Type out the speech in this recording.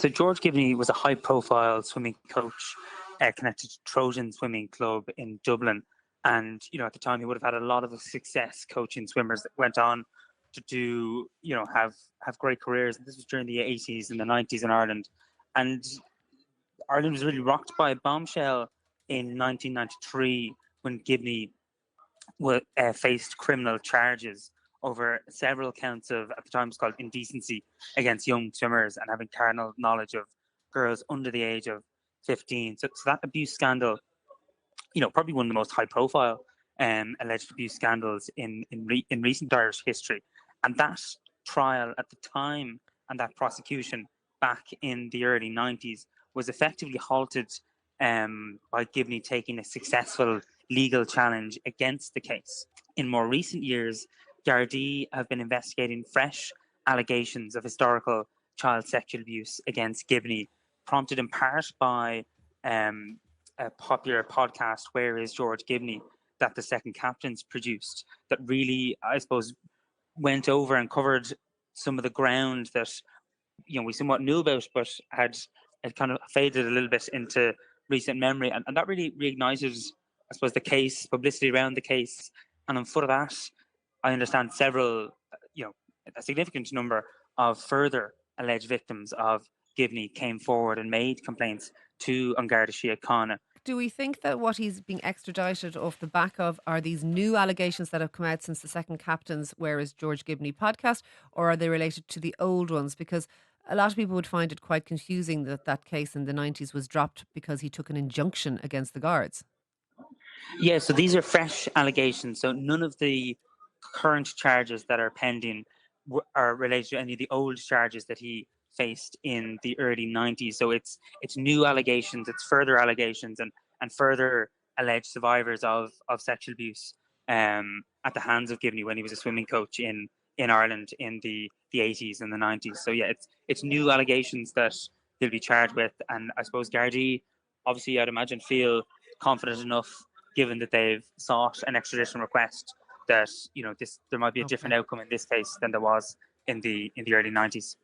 So George Gibney was a high-profile swimming coach connected to Trojan Swimming Club in Dublin, and at the time he would have had a lot of success coaching swimmers that went on to do have great careers. This was during the 80s and the 90s in Ireland, and Ireland was really rocked by a bombshell in 1993 when Gibney faced criminal charges over several counts of, at the time it was called indecency against young swimmers and having carnal knowledge of girls under the age of 15. So that abuse scandal, probably one of the most high profile alleged abuse scandals in recent Irish history. And that trial at the time and that prosecution back in the early 90s was effectively halted by Gibney taking a successful legal challenge against the case. In more recent years, Garda have been investigating fresh allegations of historical child sexual abuse against Gibney, prompted in part by a popular podcast, Where is George Gibney, that the Second Captains produced, that really, I suppose, went over and covered some of the ground that we somewhat knew about, but had kind of faded a little bit into recent memory, and that really reignited, I suppose, the case, publicity around the case, and on foot of that, I understand several, a significant number of further alleged victims of Gibney came forward and made complaints to An Garda Síochána. Do we think that what he's being extradited off the back of are these new allegations that have come out since the Second Captains, Where is George Gibney podcast, or are they related to the old ones? Because a lot of people would find it quite confusing that that case in the 90s was dropped because he took an injunction against the guards. Yeah, so these are fresh allegations. So none of the current charges that are pending are related to any of the old charges that he faced in the early 90s. So it's new allegations, it's further allegations, and further alleged survivors of sexual abuse at the hands of Gibney when he was a swimming coach in Ireland in the 80s and the 90s. So yeah, it's new allegations that he'll be charged with, and I suppose Gardaí, obviously, I'd imagine, feel confident enough, given that they've sought an extradition request, that there might be a different Okay. outcome in this case than there was in the early 90s.